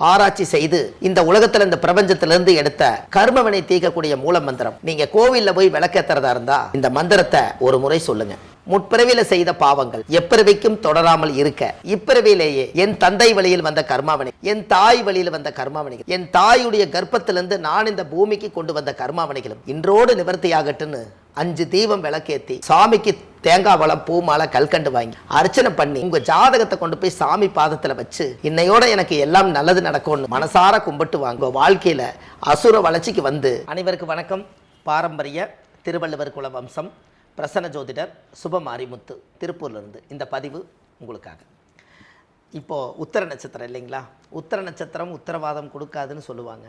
ஆராய்ச்சி செய்து இந்த உலகத்துல இந்த பிரபஞ்சத்திலிருந்து எடுத்த கர்மவினை தீர்க்கக்கூடிய மூல மந்திரம். நீங்க கோவில்ல போய் விளக்கேத்துறதா இருந்தா இந்த மந்திரத்தை ஒரு முறை சொல்லுங்க. முற்பிறவியில செய்த பாவங்கள் எப்பிறவிக்கும் தொடராமல் இருக்க இப்பிறவியிலேயே என் தந்தை வழியில் வந்த கர்மாவனை, என் தாய் வழியில் வந்த கர்மாவனைகள், என் தாயுடைய கர்ப்பத்திலிருந்து நான் இந்த பூமிக்கு கொண்டு வந்த கர்மாவனைகளும் இன்றோடு நிவர்த்தியாகட்டுன்னு 5 தீபம் விளக்கேத்தி சாமிக்கு தேங்காய் வளம் பூ மாலை கல்கண்டு வாங்கி அர்ச்சனை பண்ணி உங்க ஜாதகத்தை கொண்டு போய் சாமி பாதத்துல வச்சு இன்னையோட எனக்கு எல்லாம் நல்லது நடக்கும்னு மனசார கும்பிட்டு வாங்க. வாழ்க்கையில அசுர வளர்ச்சிக்கு வந்து. அனைவருக்கு வணக்கம். பாரம்பரிய திருவள்ளுவர் குல வம்சம் பிரசன்ன ஜோதிடர் சுபமாரிமுத்து திருப்பூர்லேருந்து இந்த பதிவு உங்களுக்காக. இப்போது உத்தர நட்சத்திரம் இல்லைங்களா? உத்தர நட்சத்திரம் உத்தரவாதம் கொடுக்காதுன்னு சொல்லுவாங்க.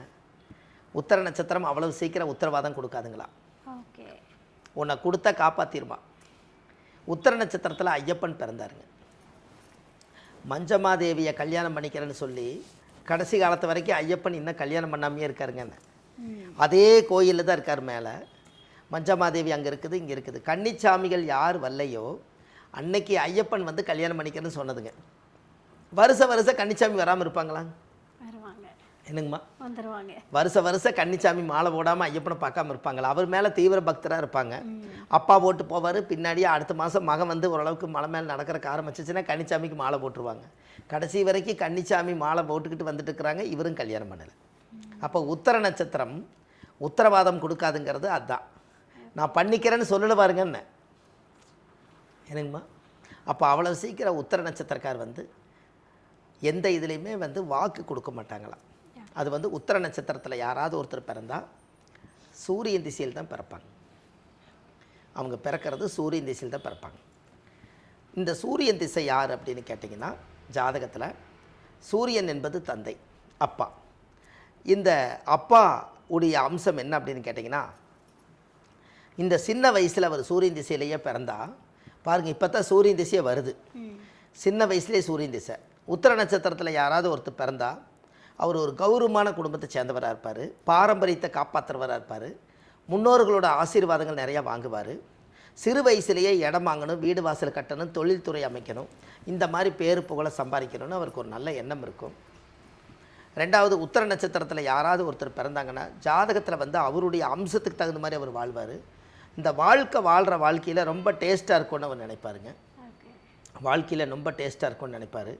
உத்தர நட்சத்திரம் அவ்வளவு சீக்கிரம் உத்தரவாதம் கொடுக்காதுங்களா? ஓகே. உன்னை கொடுத்தா காப்பாற்றிருமா. உத்தர நட்சத்திரத்தில் ஐயப்பன் பிறந்தாருங்க. மஞ்சமாதேவியை கல்யாணம் பண்ணிக்கிறேன்னு சொல்லி கடைசி காலத்து வரைக்கும் ஐயப்பன் இன்னும் கல்யாணம் பண்ணாமையே இருக்காருங்க. அதே கோயிலில் தான் இருக்கார். மேலே மஞ்சமாதேவி அங்கே இருக்குது, இங்கே இருக்குது. கன்னிச்சாமிகள் யார் வரலையோ அன்னைக்கு ஐயப்பன் வந்து கல்யாணம் பண்ணிக்கிறேன்னு சொன்னதுங்க. வருஷ கன்னிச்சாமி வராமல் இருப்பாங்களா? என்னங்கம்மா? வந்துடுவாங்க. வருஷ கன்னிச்சாமி மாலை போடாமல் ஐயப்பனை பார்க்காம இருப்பாங்களா? அவர் மேலே தீவிர பக்தராக இருப்பாங்க. அப்பா போட்டு போவார். பின்னாடியே அடுத்த மாதம் மகன் வந்து ஓரளவுக்கு மலை மேலே நடக்கிறக்கு ஆரம்பிச்சிச்சுன்னா கன்னிச்சாமிக்கு மாலை போட்டுருவாங்க. கடைசி வரைக்கும் கன்னிச்சாமி மாலை போட்டுக்கிட்டு வந்துட்டு இருக்கிறாங்க. இவரும் கல்யாணம் பண்ணலை. அப்போ உத்தர நட்சத்திரம் உத்தரவாதம் கொடுக்காதுங்கிறது அதுதான். நான் பண்ணிக்கிறேன்னு சொல்லல பாருங்க என்ன என்னங்கம்மா. அப்போ அவ்வளோ சீக்கிரம் உத்தர நட்சத்திரக்கார் வந்து எந்த இதுலேயுமே வந்து வாக்கு கொடுக்க மாட்டாங்களாம். அது வந்து உத்தர நட்சத்திரத்தில் யாராவது ஒருத்தர் பிறந்தால் சூரியன் திசையில் தான் பிறப்பாங்க. அவங்க பிறக்கிறது சூரியன் திசையில் தான் பிறப்பாங்க. இந்த சூரியன் திசை யார் அப்படின்னு கேட்டிங்கன்னா ஜாதகத்தில் சூரியன் என்பது தந்தை, அப்பா. இந்த அப்பா உடைய அம்சம் என்ன அப்படின்னு கேட்டிங்கன்னா, இந்த சின்ன வயசில் அவர் சூரியன் திசையிலேயே பிறந்தா பாருங்கள். இப்போ தான் சூரியன் திசையே வருது. சின்ன வயசுலேயே சூரியன் திசை. உத்தர நட்சத்திரத்தில் யாராவது ஒருத்தர் பிறந்தா அவர் ஒரு கௌரவமான குடும்பத்தை சேர்ந்தவராக இருப்பார். பாரம்பரியத்தை காப்பாற்றுறவராக இருப்பார். முன்னோர்களோட ஆசீர்வாதங்கள் நிறையா வாங்குவார். சிறு வயசுலேயே இடம் வாங்கணும், வீடு வாசல் கட்டணும், தொழில்துறை அமைக்கணும், இந்த மாதிரி பேரு புகழை சம்பாதிக்கணும்னு அவருக்கு ஒரு நல்ல எண்ணம் இருக்கும். ரெண்டாவது, உத்தர நட்சத்திரத்தில் யாராவது ஒருத்தர் பிறந்தாங்கன்னா ஜாதகத்தில் வந்து அவருடைய அம்சத்துக்கு தகுந்த மாதிரி அவர் வாழ்வார். இந்த வாழ்கிற வாழ்க்கையில் ரொம்ப டேஸ்ட்டாக இருக்கும்னு அவர் நினைப்பாருங்க. வாழ்க்கையில் ரொம்ப டேஸ்ட்டாக இருக்கும்னு நினைப்பார்.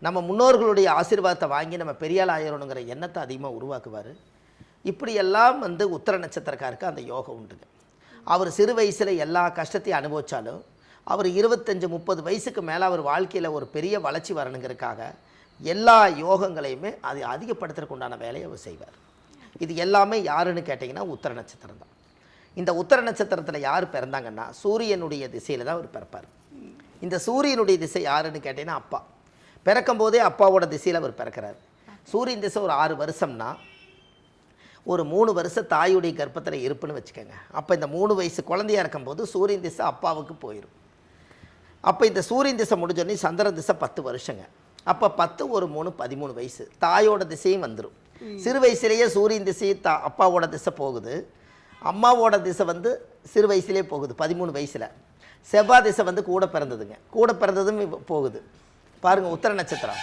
நம்ம முன்னோர்களுடைய ஆசீர்வாதத்தை வாங்கி நம்ம பெரியாள் ஆயிரணுங்கிற எண்ணத்தை அதிகமாக உருவாக்குவார். இப்படியெல்லாம் வந்து உத்தர நட்சத்திரக்காருக்கு அந்த யோகம் உண்டுங்க. அவர் சிறு வயசில் எல்லா கஷ்டத்தையும் அனுபவித்தாலும் அவர் 25-30 வயசுக்கு மேலே அவர் வாழ்க்கையில் ஒரு பெரிய வளர்ச்சி வரணுங்கிறதுக்காக எல்லா யோகங்களையுமே அது அதிகப்படுத்துறதுக்கு உண்டான வேலையை அவர் செய்வார். இது எல்லாமே யாருன்னு கேட்டிங்கன்னா உத்தர நட்சத்திரம் தான். இந்த உத்தர நட்சத்திரத்தில் யார் பிறந்தாங்கன்னா சூரியனுடைய திசையில் தான் அவர் பிறப்பார். இந்த சூரியனுடைய திசை யாருன்னு கேட்டிங்கன்னா அப்பா. பிறக்கும் போதே அப்பாவோட திசையில் அவர் பிறக்கிறார். சூரியன் திசை ஒரு 6 வருஷம்னா ஒரு 3 வருஷம் தாயுடைய கர்ப்பத்தில் இருப்புன்னு வச்சுக்கோங்க. அப்போ இந்த 3 வயசு குழந்தையாக இருக்கும்போது சூரியன் திசை அப்பாவுக்கு போயிடும். அப்போ இந்த சூரியன் திசை முடிஞ்சோடனே சந்திர திசை 10 வருஷங்க. அப்போ 10 ஒரு 3 13 வயசு. தாயோட திசையும் வந்துடும். சிறு வயசுலேயே சூரியன் திசை அப்பாவோட திசை போகுது. அம்மாவோட திசை வந்து சிறு வயசுலேயே போகுது 13 வயசில். செவ்வாய் திசை வந்து கூட பிறந்ததுங்க. கூட பிறந்ததும் போகுது பாருங்கள் உத்தர நட்சத்திரம்.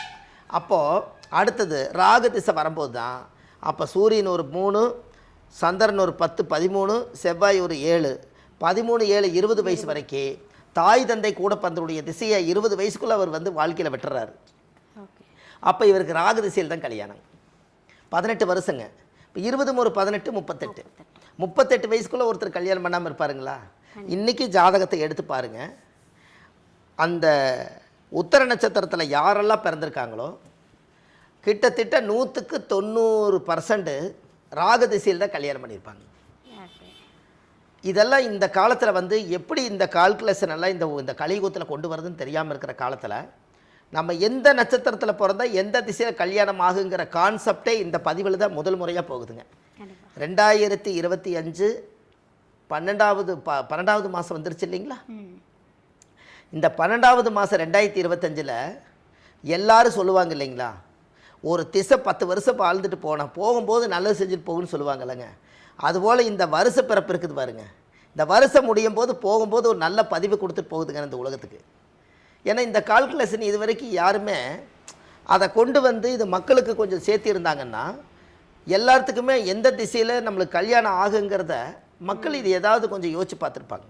அப்போது அடுத்தது ராகு திசை வரும்போது தான் அப்போ சூரியன் ஒரு 3, சந்திரன் ஒரு 10 13, செவ்வாய் ஒரு 7 13 7 20 வயசு வரைக்கும் தாய் தந்தை கூட பிறந்தவுடைய திசையை 20 வயசுக்குள்ளே அவர் வந்து வாழ்க்கையில் வெட்டுறாரு. அப்போ இவருக்கு ராகு திசையில் தான் கல்யாணம். 18 வருஷங்க. இப்போ 20 ஒரு 18 38 வயசுக்குள்ளே ஒருத்தர் கல்யாணம் பண்ணாமல் இருப்பாருங்களா? இன்றைக்கி ஜாதகத்தை எடுத்து பாருங்கள். அந்த உத்தர நட்சத்திரத்தில் யாரெல்லாம் பிறந்திருக்காங்களோ கிட்டத்தட்ட 100% ராகு திசையில் தான் கல்யாணம் பண்ணியிருப்பாங்க. இதெல்லாம் இந்த காலத்தில் வந்து எப்படி இந்த கால்குலேஷன் எல்லாம் இந்த கலியுகத்தில் கொண்டு வரதுன்னு தெரியாமல் இருக்கிற காலத்தில் நம்ம எந்த நட்சத்திரத்தில் பிறந்தால் எந்த திசையில் கல்யாணம் ஆகுங்கிற கான்செப்டே இந்த பதிவில் தான் முதல் முறையாக போகுதுங்க. 2025 12வது மாதம் வந்துருச்சு இல்லைங்களா? இந்த 12வது மாதம் 2025 எல்லாரும் சொல்லுவாங்க இல்லைங்களா, ஒரு திசை 10 வருஷம் வாழ்ந்துட்டு போகும்போது நல்லது செஞ்சுட்டு போகுன்னு சொல்லுவாங்க இல்லைங்க. அதுபோல் இந்த வருஷ பிறப்பு இருக்குது பாருங்க. இந்த வருஷம் முடியும் போது போகும்போது ஒரு நல்ல பதிவு கொடுத்துட்டு போகுதுங்க இந்த உலகத்துக்கு. ஏன்னா இந்த கால்குலேஷன் இது வரைக்கும் யாருமே அதை கொண்டு வந்து இது மக்களுக்கு கொஞ்சம் சேர்த்திருந்தாங்கன்னா எல்லாத்துக்குமே எந்த திசையில் நம்மளுக்கு கல்யாணம் ஆகுங்கிறத மக்கள் இது ஏதாவது கொஞ்சம் யோசிச்சு பார்த்துருப்பாங்க.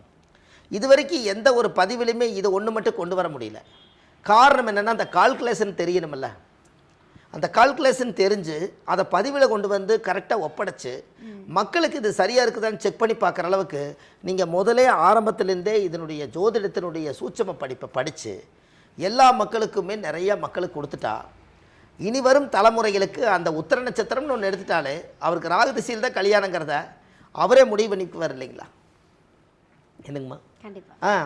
இது வரைக்கும் எந்த ஒரு பதிவிலுமே இது ஒன்று மட்டும் கொண்டு வர முடியல. காரணம் என்னென்னா அந்த கால்குலேஷன் தெரியணுமில்ல. அந்த கால்குலேஷன் தெரிஞ்சு அதை பதிவில் கொண்டு வந்து கரெக்டாக ஒப்படைச்சு மக்களுக்கு இது சரியாக இருக்குதான்னு செக் பண்ணி பார்க்குற அளவுக்கு நீங்கள் முதலே ஆரம்பத்திலேருந்தே இதனுடைய ஜோதிடத்தினுடைய சூட்சம படிப்பை படித்து எல்லா மக்களுக்குமே நிறையா மக்களுக்கு கொடுத்துட்டா இனி வரும் தலைமுறைகளுக்கு அந்த உத்திர நட்சத்திரம்னு ஒன்று எடுத்துட்டாலே அவருக்கு ராகு திசையில் தான் கல்யாணங்கிறத அவரே முடிவு பண்ணிக்குவார் இல்லைங்களா? என்னங்கம்மா?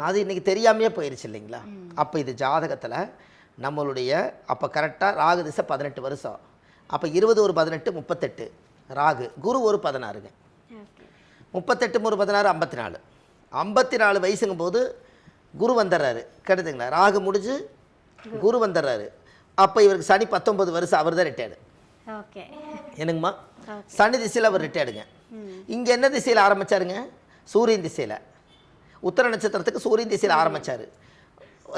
அது இன்றைக்கி தெரியாமையே போயிடுச்சு இல்லைங்களா? அப்போ இது ஜாதகத்தில் நம்மளுடைய அப்போ கரெக்டாக ராகு திசை 18 வருஷம். அப்போ 20 ஒரு 18 38 ராகு, குரு ஒரு 16ங்க. 38 ஒரு 16 54. 54 வயசுங்கும் போது குரு வந்துடுறாரு, கிடையாதுங்களா? ராகு முடிஞ்சு குரு வந்துடுறாரு. அப்போ இவருக்கு சனி 19 வருஷம், அவர் தான் ரிட்டையர்டு. என்னங்கம்மா? சனி திசையில் அவர் ரிட்டையர்டுங்க. இங்கே என்ன திசையில் ஆரம்பித்தாருங்க? சூரியன் திசையில். உத்தர நட்சத்திரத்துக்கு சூரியன் திசையில் ஆரம்பித்தார்.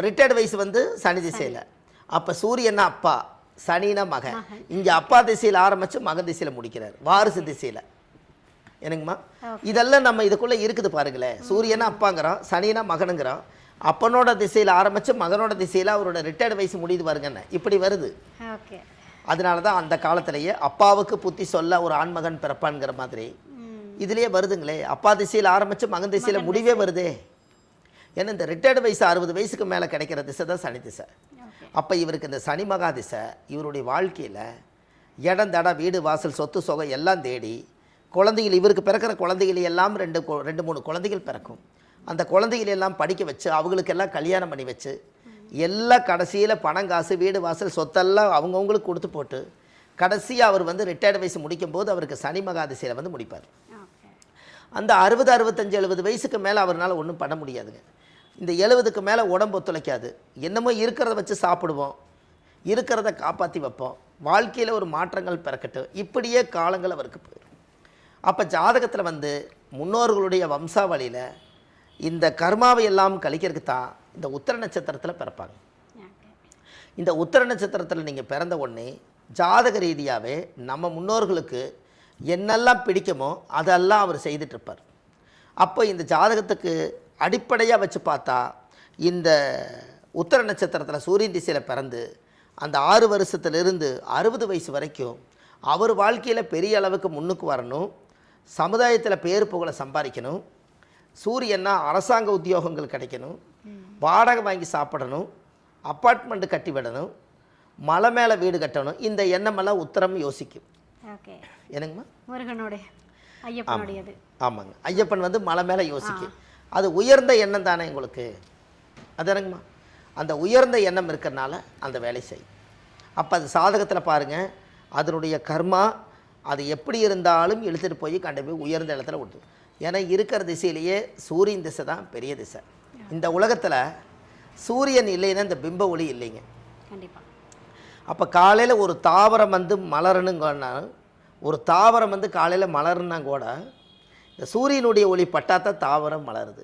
ரிட்டையர்டு வயசு வந்து சனி திசையில். அப்போ சூரியன்னா அப்பா, சனினா மகன். இங்கே அப்பா திசையில் ஆரம்பித்து மகன் திசையில் முடிக்கிறார், வாரிசு திசையில். என்னங்கம்மா? இதெல்லாம் நம்ம இதுக்குள்ளே இருக்குது பாருங்களேன். சூரியனா அப்பாங்கிறோம், சனினா மகனுங்கிறோம். அப்பனோட திசையில் ஆரம்பித்து மகனோட திசையில் அவரோட ரிட்டையர்டு வயசு முடியுது பாருங்கன்னு இப்படி வருது. அதனால தான் அந்த காலத்திலேயே அப்பாவுக்கு புத்தி சொல்ல ஒரு ஆண்மகன் பிறப்பான்ங்கிற மாதிரி இதுலேயே வருதுங்களே. அப்பா திசையில் ஆரம்பித்து மகன் திசையில் முடிவே வருதே. ஏன்னா இந்த ரிட்டையர்டு வயசு 60 வயசுக்கு மேலே கிடைக்கிற திசை தான் சனி திசை. அப்போ இவருக்கு இந்த சனி மகா திசை இவருடைய வாழ்க்கையில் இடம் தடம் வீடு வாசல் சொத்து சொகை எல்லாம் தேடி குழந்தைகள், இவருக்கு பிறக்கிற குழந்தைகள் எல்லாம் 2-3 குழந்தைகள் பிறக்கும். அந்த குழந்தைகள் எல்லாம் படிக்க வச்சு அவங்களுக்கெல்லாம் கல்யாணம் பண்ணி வச்சு எல்லாம் கடைசியில் பணம் காசு வீடு வாசல் சொத்தெல்லாம் அவங்கவுங்களுக்கு கொடுத்து போட்டு கடைசியாக அவர் வந்து ரிட்டையர்டு வயசு முடிக்கும் போது அவருக்கு சனி மகா திசையில் வந்து முடிப்பார். அந்த 60 65 70 வயசுக்கு மேலே அவரால் ஒன்றும் பண்ண முடியாதுங்க. இந்த 70க்கு மேலே உடம்பு ஒத்துழைக்காது. என்னமோ இருக்கிறத வச்சு சாப்பிடுவோம், இருக்கிறத காப்பாற்றி வைப்போம், வாழ்க்கையில் ஒரு மாற்றங்கள் பிறக்கட்டும், இப்படியே காலங்கள் அவருக்கு போயிடும். அப்போ ஜாதகத்தில் வந்து முன்னோர்களுடைய வம்சாவளியில் இந்த கர்மாவை எல்லாம் கழிக்கிறதுக்கு தான் இந்த உத்திர நட்சத்திரத்தில் பிறப்பாங்க. இந்த உத்திர நட்சத்திரத்தில் நீங்கள் பிறந்த உடனே ஜாதக ரீதியாகவே நம்ம முன்னோர்களுக்கு என்னெல்லாம் பிடிக்குமோ அதெல்லாம் அவர் செய்துட்ருப்பார். அப்போ இந்த ஜாதகத்துக்கு அடிப்படையாக வச்சு பார்த்தா இந்த உத்திர நட்சத்திரத்தில் சூரியன் திசையில் பிறந்து அந்த 6 வருஷத்துலேருந்து 60 வயசு வரைக்கும் அவர் வாழ்க்கையில் பெரிய அளவுக்கு முன்னுக்கு வரணும், சமுதாயத்தில் பேர் புகழை சம்பாதிக்கணும், சூரியன்னா அரசாங்க உத்தியோகங்கள் கிடைக்கணும், வாடகை வாங்கி சாப்பிடணும், அப்பார்ட்மெண்ட்டு கட்டி விடணும், மலை மேலே வீடு கட்டணும். இந்த எண்ணமெல்லாம் உத்திரம் யோசிக்கும். என்னங்கம்மா? முருகனுடைய ஐயப்பனுடையது. ஆமாங்க, ஐயப்பன் வந்து மலை மேலே யோசிக்கும். அது உயர்ந்த எண்ணம் தானே உங்களுக்கு, அது என்னங்கம்மா? அந்த உயர்ந்த எண்ணம் இருக்கிறனால அந்த வேலை செய்யும். அப்போ அது சாதகத்தில் பாருங்கள், அதனுடைய கர்மா அது எப்படி இருந்தாலும் இழுத்துட்டு போய் கண்டு போய் உயர்ந்த இடத்துல விட்டு. ஏன்னா இருக்கிற திசையிலேயே சூரியன் திசை தான் பெரிய திசை. இந்த உலகத்தில் சூரியன் இல்லைன்னா இந்த பிம்ப ஒளி இல்லைங்க. கண்டிப்பாக. அப்போ காலையில் ஒரு தாவரம் வந்து மலரணுங்கன்னா, ஒரு தாவரம் வந்து காலையில் மலருன்னா கூட இந்த சூரியனுடைய ஒளி பட்டாத்தான் தாவரம் மலருது.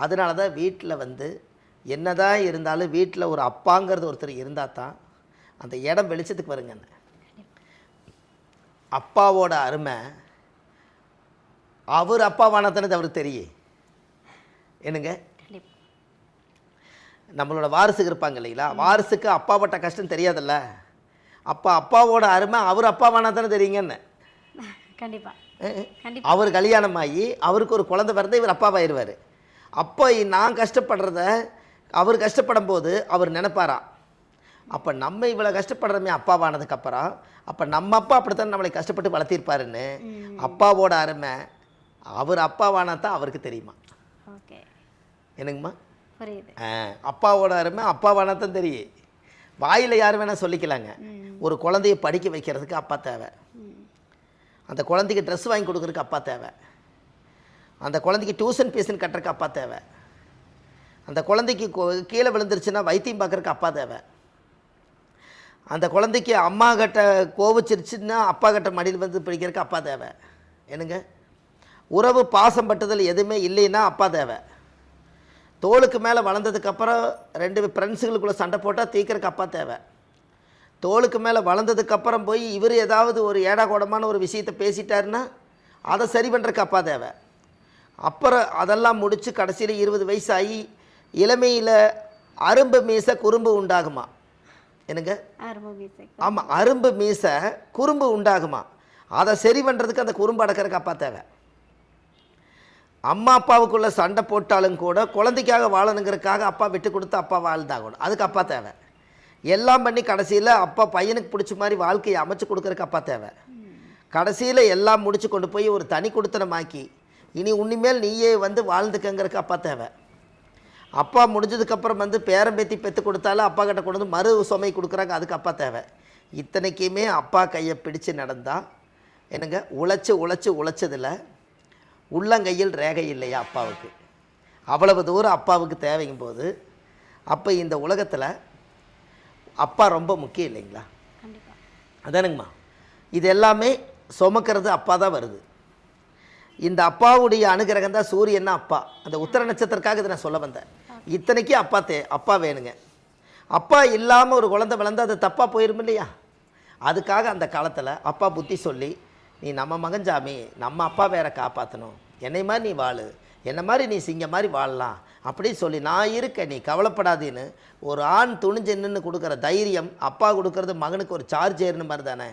அதனால தான் வீட்டில் வந்து என்னதான் இருந்தாலும் வீட்டில் ஒரு அப்பாங்கிறது ஒருத்தர் இருந்தால் தான் அந்த இடம் வெளிச்சத்துக்கு வருங்க. அப்பாவோட அருமை அவர் அப்பாவானதானது அவருக்கு தெரியும். என்னங்க, நம்மளோட வாரிசுக்கு இருப்பாங்க இல்லைங்களா, வாரிசுக்கு அப்பாப்பட்ட கஷ்டம் தெரியாதுல்ல. அப்போ அப்பாவோட அருமை அவர் அப்பாவானா தானே தெரியுங்கன்னு. கண்டிப்பாக. அவர் கல்யாணம் ஆகி அவருக்கு ஒரு குழந்தை பிறந்த இவர் அப்பாவாயிருவார். அப்போ நான் கஷ்டப்படுறத அவர் கஷ்டப்படும் போது அவர் நினைப்பாரா, அப்போ நம்ம இவ்வளோ கஷ்டப்படுறோமே அப்பாவானதுக்கப்புறம், அப்போ நம்ம அப்பா அப்படித்தான் நம்மளை கஷ்டப்பட்டு வளர்த்திருப்பாருன்னு அப்பாவோட அருமை அவர் அப்பாவானா தான் அவருக்கு தெரியுமா. ஓகே, என்னங்கம்மா? அப்பாவோட அருமை அப்பாவானா தான் தெரியும். வாயில் யார் வேணால் சொல்லிக்கலாங்க. ஒரு குழந்தைய படிக்க வைக்கிறதுக்கு அப்பா தேவை, அந்த குழந்தைக்கு ட்ரெஸ் வாங்கி கொடுக்குறதுக்கு அப்பா தேவை, அந்த குழந்தைக்கு டியூஷன் ஃபீஸுன்னு கட்டுறதுக்கு அப்பா தேவை, அந்த குழந்தைக்கு கீழே விழுந்துருச்சுன்னா வைத்தியம் பார்க்குறதுக்கு அப்பா தேவை, அந்த குழந்தைக்கு அம்மா கிட்ட கோவிச்சிருச்சுன்னா அப்பா கிட்ட மடியில் வந்து பிடிக்கிறதுக்கு அப்பா தேவை. என்னங்க, உறவு பாசம் பட்டுதல் எதுவுமே இல்லைன்னா அப்பா தேவை. தோளுக்கு மேலே வளர்ந்ததுக்கப்புறம் 2 ஃப்ரெண்ட்ஸுகளுக்குள்ளே சண்டை போட்டால் தீக்கிறதுக்கு அப்பா தேவை. தோளுக்கு மேலே வளர்ந்ததுக்கப்புறம் போய் இவர் ஏதாவது ஒரு ஏடா கூடமான ஒரு விஷயத்தை பேசிட்டாருன்னா அதை சரி பண்ணுறக்கு அப்பா தேவை. அப்புறம் அதெல்லாம் முடித்து கடைசியில் 20 வயசாகி இளமையில் அரும்பு மீசை குறும்பு உண்டாகுமா? என்னங்க? ஆமாம், அரும்பு மீசை குறும்பு உண்டாகுமா? அதை சரி பண்ணுறதுக்கு அந்த குறும்பு அடக்கிறதுக்கு அப்பா தேவை. அம்மா அப்பாவுக்குள்ளே சண்டை போட்டாலும் கூட குழந்தைக்காக வாழணுங்கிறதுக்காக அப்பா விட்டு கொடுத்து அப்பா வாழ்ந்தாகணும். அதுக்கு அப்பா தேவை. எல்லாம் பண்ணி கடைசியில் அப்பா பையனுக்கு பிடிச்ச மாதிரி வாழ்க்கையை அமைச்சு கொடுக்குறதுக்கு அப்பா தேவை. கடைசியில் எல்லாம் முடிச்சு கொண்டு போய் ஒரு தனி கொடுத்தனமாக்கி இனி உன்னிமேல் நீயே வந்து வாழ்ந்துக்கங்கிறதுக்கு அப்பா தேவை. அப்பா முடிஞ்சதுக்கப்புறம் வந்து பேரம்பேத்தி பெற்று கொடுத்தாலும் அப்பா கிட்ட கொண்டு வந்து மறு சுமை கொடுக்குறாங்க, அதுக்கு அப்பா தேவை. இத்தனைக்குமே அப்பா கையை பிடிச்சு நடந்தால் என்னங்க, உழைச்சதில் உள்ளங்கையில் ரேகை இல்லையா அப்பாவுக்கு? அவ்வளவு தூரம் அப்பாவுக்கு தேவைக்கும் போது அப்போ இந்த உலகத்தில் அப்பா ரொம்ப முக்கியம் இல்லைங்களா? அதானுங்கம்மா. இது எல்லாமே சுமக்கிறது அப்பா தான் வருது. இந்த அப்பாவுடைய அனுகிரகம் தான் சூரியன்னா அப்பா. அந்த உத்தர நட்சத்திரக்காக இதை நான் சொல்ல வந்தேன். இத்தனைக்கும் அப்பா வேணுங்க. அப்பா இல்லாமல் ஒரு குழந்தை வளர்ந்து அது தப்பாக போயிரும் இல்லையா? அதுக்காக அந்த காலத்தில் அப்பா புத்தி சொல்லி, நீ நம்ம மகன்ஜாமி, நம்ம அப்பா வேற காப்பாற்றணும், என்னை மாதிரி நீ வாழு, என்னை மாதிரி நீ சிங்க மாதிரி வாழலாம் அப்படின்னு சொல்லி நான் இருக்க, நீ கவலைப்படாதேன்னு ஒரு ஆண் துணிஞ்சென்னு கொடுக்குற தைரியம் அப்பா கொடுக்கறது மகனுக்கு ஒரு சார்ஜ் ஏறுன மாதிரி தானே.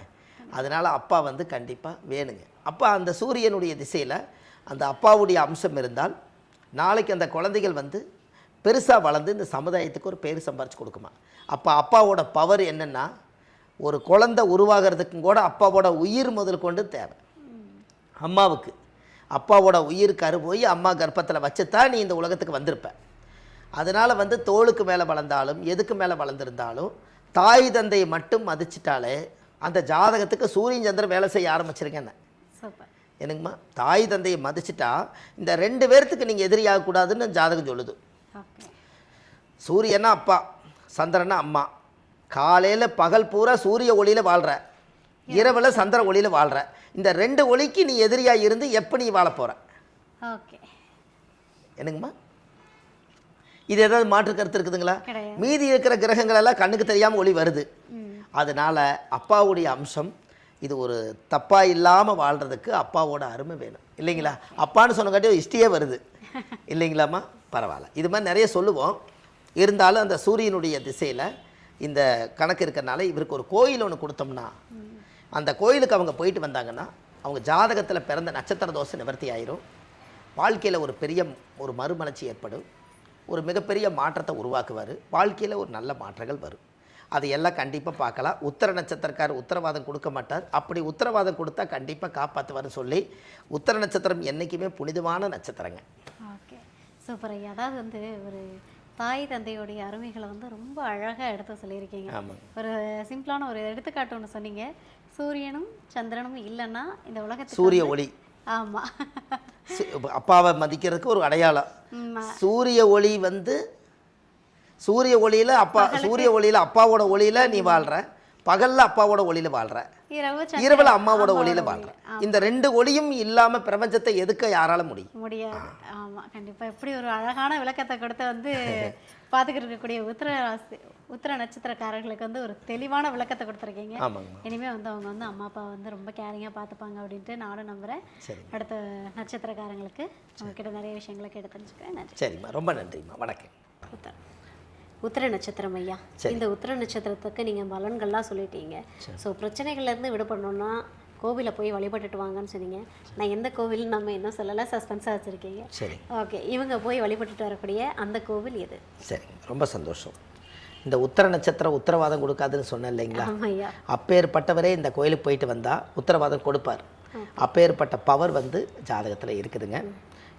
அதனால் அப்பா வந்து கண்டிப்பாக வேணுங்க. அப்போ அந்த சூரியனுடைய திசையில் அந்த அப்பாவுடைய அம்சம் இருந்தால் நாளைக்கு அந்த குழந்தைகள் வந்து பெருசாக வளர்ந்து இந்த சமுதாயத்துக்கு ஒரு பேர் சம்பாரித்து கொடுக்குமா. அப்போ அப்பாவோட பவர் என்னென்னா, ஒரு குழந்தை உருவாகிறதுக்கும் கூட அப்பாவோட உயிர் முதல் கொண்டு தேவை. அம்மாவுக்கு அப்பாவோட உயிர் கரு போய் அம்மா கர்ப்பத்தில் வச்சுத்தான் நீ இந்த உலகத்துக்கு வந்திருப்ப. அதனால் வந்து தோளுக்கு மேலே வளர்ந்தாலும் எதுக்கு மேலே வளர்ந்துருந்தாலும் தாய் தந்தையை மட்டும் மதிச்சிட்டாலே அந்த ஜாதகத்துக்கு சூரியன் சந்திரன் வேலை செய்ய ஆரம்பிச்சிருக்கேன்னு என்னங்கம்மா. தாய் தந்தையை மதிச்சிட்டா இந்த 2 பேர்த்துக்கு நீங்கள் எதிரியாகக்கூடாதுன்னு ஜாதகம் சொல்லுது. சூரியனா அப்பா, சந்திரனா அம்மா. காலையில் பகல் பூரா சூரிய ஒளியில் வாழ்கிற, இரவில் சந்திர ஒளியில் வாழ்கிற. இந்த 2 ஒளிக்கு நீ எதிரியாக இருந்து எப்போ நீ வாழ போகிற? என்னங்கம்மா, இது ஏதாவது மாற்று கருத்து இருக்குதுங்களா? மீதி இருக்கிற கிரகங்கள் எல்லாம் கண்ணுக்கு தெரியாமல் ஒளி வருது. அதனால் அப்பாவுடைய அம்சம் இது ஒரு தப்பாக இல்லாமல் வாழ்கிறதுக்கு அப்பாவோட அருமை வேணும் இல்லைங்களா? அப்பான்னு சொன்னங்காட்டி இஷ்டியே வருது இல்லைங்களாம்மா? பரவாயில்ல. இது மாதிரி நிறைய சொல்லுவோம். இருந்தாலும் அந்த சூரியனுடைய திசையில் இந்த கணக்கு இருக்கிறனால இவருக்கு ஒரு கோயில் ஒன்று கொடுத்தோம்னா அந்த கோயிலுக்கு அவங்க போயிட்டு வந்தாங்கன்னா அவங்க ஜாதகத்தில் பிறந்த நட்சத்திர தோஷம் நிவர்த்தி ஆயிரும். வாழ்க்கையில் ஒரு மறுமலர்ச்சி ஏற்படும். ஒரு மிகப்பெரிய மாற்றத்தை உருவாக்குவார். வாழ்க்கையில் ஒரு நல்ல மாற்றங்கள் வரும். அது எல்லாம் கண்டிப்பாக பார்க்கலாம். உத்தர நட்சத்திரக்காரர் உத்தரவாதம் கொடுக்க மாட்டார். அப்படி உத்தரவாதம் கொடுத்தா கண்டிப்பாக காப்பாற்றுவார்னு சொல்லி உத்தர நட்சத்திரம் என்றைக்குமே புனிதமான நட்சத்திரங்க. ஓகே, சூப்பர் ஐயா. அதாவது வந்து ஒரு தாய் தந்தையுடைய அருமைகளை வந்து ரொம்ப அழகாக எடுத்து சொல்லியிருக்கீங்க. ஒரு சிம்பிளான ஒரு எடுத்துக்காட்டு ஒன்று சொன்னீங்க. சூரியனும் சந்திரனும் இல்லைன்னா இந்த உலகத்துக்கு சூரிய ஒளி. ஆமாம், அப்பாவை மதிக்கிறதுக்கு ஒரு அடையாளம். சூரிய ஒளி வந்து சூரிய ஒளியில் அப்பாவோட ஒளியில் நீ வாழ்கிற, பகலில் அப்பாவோட ஒளியில் வாழ்கிற, இரவில் அம்மாவோட ஒளியில் வாழ்கிற. இந்த 2 ஒளியும் இல்லாமல் பிரபஞ்சத்தை எதுக்க யாரால முடியாது. ஆமாம், கண்டிப்பாக. எப்படி ஒரு அழகான விளக்கத்தை கொடுத்து வந்து பார்த்துக்கிட்டு இருக்கக்கூடிய உத்திர நட்சத்திரக்காரர்களுக்கு வந்து ஒரு தெளிவான விளக்கத்தை கொடுத்துருக்கீங்க. இனிமேல் வந்து அவங்க வந்து அம்மா அப்பா வந்து ரொம்ப கேரிங்காக பார்த்துப்பாங்க அப்படின்ட்டு நானும் நம்புகிறேன். அடுத்த நட்சத்திரக்காரங்களுக்கு அவங்கக்கிட்ட நிறைய விஷயங்களை கேட்டு தெரிஞ்சுக்கிறேன். நன்றி. சரிம்மா, ரொம்ப நன்றிம்மா. வணக்கம். உத்திர நட்சத்திரம் ஐயா, இந்த உத்திர நட்சத்திரத்துக்கு நீங்கள் பலன்கள்லாம் சொல்லிட்டீங்க. ஸோ பிரச்சனைகள்லேருந்து விடுபடணும்னா கோவிலை போய் வழிபட்டுட்டு வாங்கன்னு சொன்னீங்க. நான் எந்த கோவில் நம்ம இன்னும் சொல்லலை, சஸ்பென்ஸாக வச்சுருக்கீங்க. சரி, ஓகே. இவங்க போய் வழிபட்டுட்டு வரக்கூடிய அந்த கோவில் எது? சரி, ரொம்ப சந்தோஷம். இந்த உத்திர நட்சத்திரம் உத்தரவாதம் கொடுக்காதுன்னு சொன்னேன் இல்லைங்களா? அப்பேற்பட்டவரே இந்த கோயிலுக்கு போயிட்டு வந்தால் உத்தரவாதம் கொடுப்பார். அப்பேற்பட்ட பவர் வந்து ஜாதகத்தில் இருக்குதுங்க.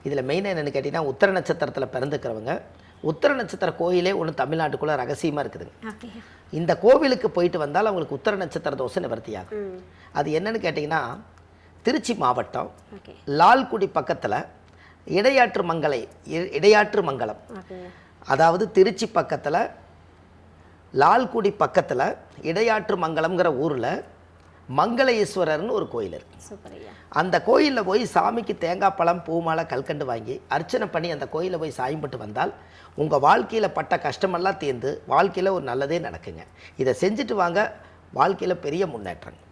இதில் மெயினாக என்னென்னு கேட்டிங்கன்னா, உத்திர நட்சத்திரத்தில் பிறந்துக்கிறவங்க உத்திர நட்சத்திர கோயிலே ஒன்று தமிழ்நாட்டுக்குள்ளே ரகசியமாக இருக்குதுங்க. இந்த கோவிலுக்கு போயிட்டு வந்தால் அவங்களுக்கு உத்திர நட்சத்திர தோஷம் நிவர்த்தியாகும். அது என்னன்னு கேட்டிங்கன்னா, திருச்சி மாவட்டம் லால்குடி பக்கத்தில் இடையாற்று மங்கலம், அதாவது திருச்சி பக்கத்தில் லால்குடி பக்கத்தில் இடையாற்று மங்கலம்ங்கிற ஊரில் மங்கள ஈஸ்வரர்னு ஒரு கோயில் இருக்குது. அந்த கோயிலில் போய் சாமிக்கு தேங்காய் பழம் பூமாலை கல்கண்டு வாங்கி அர்ச்சனை பண்ணி அந்த கோயிலில் போய் சாயம்பட்டு வந்தால் உங்கள் வாழ்க்கையில் பட்ட கஷ்டமெல்லாம் தீர்ந்து வாழ்க்கையில் ஒரு நல்லதே நடக்குங்க. இதை செஞ்சுட்டு வாங்க. வாழ்க்கையில் பெரிய முன்னேற்றங்கள்.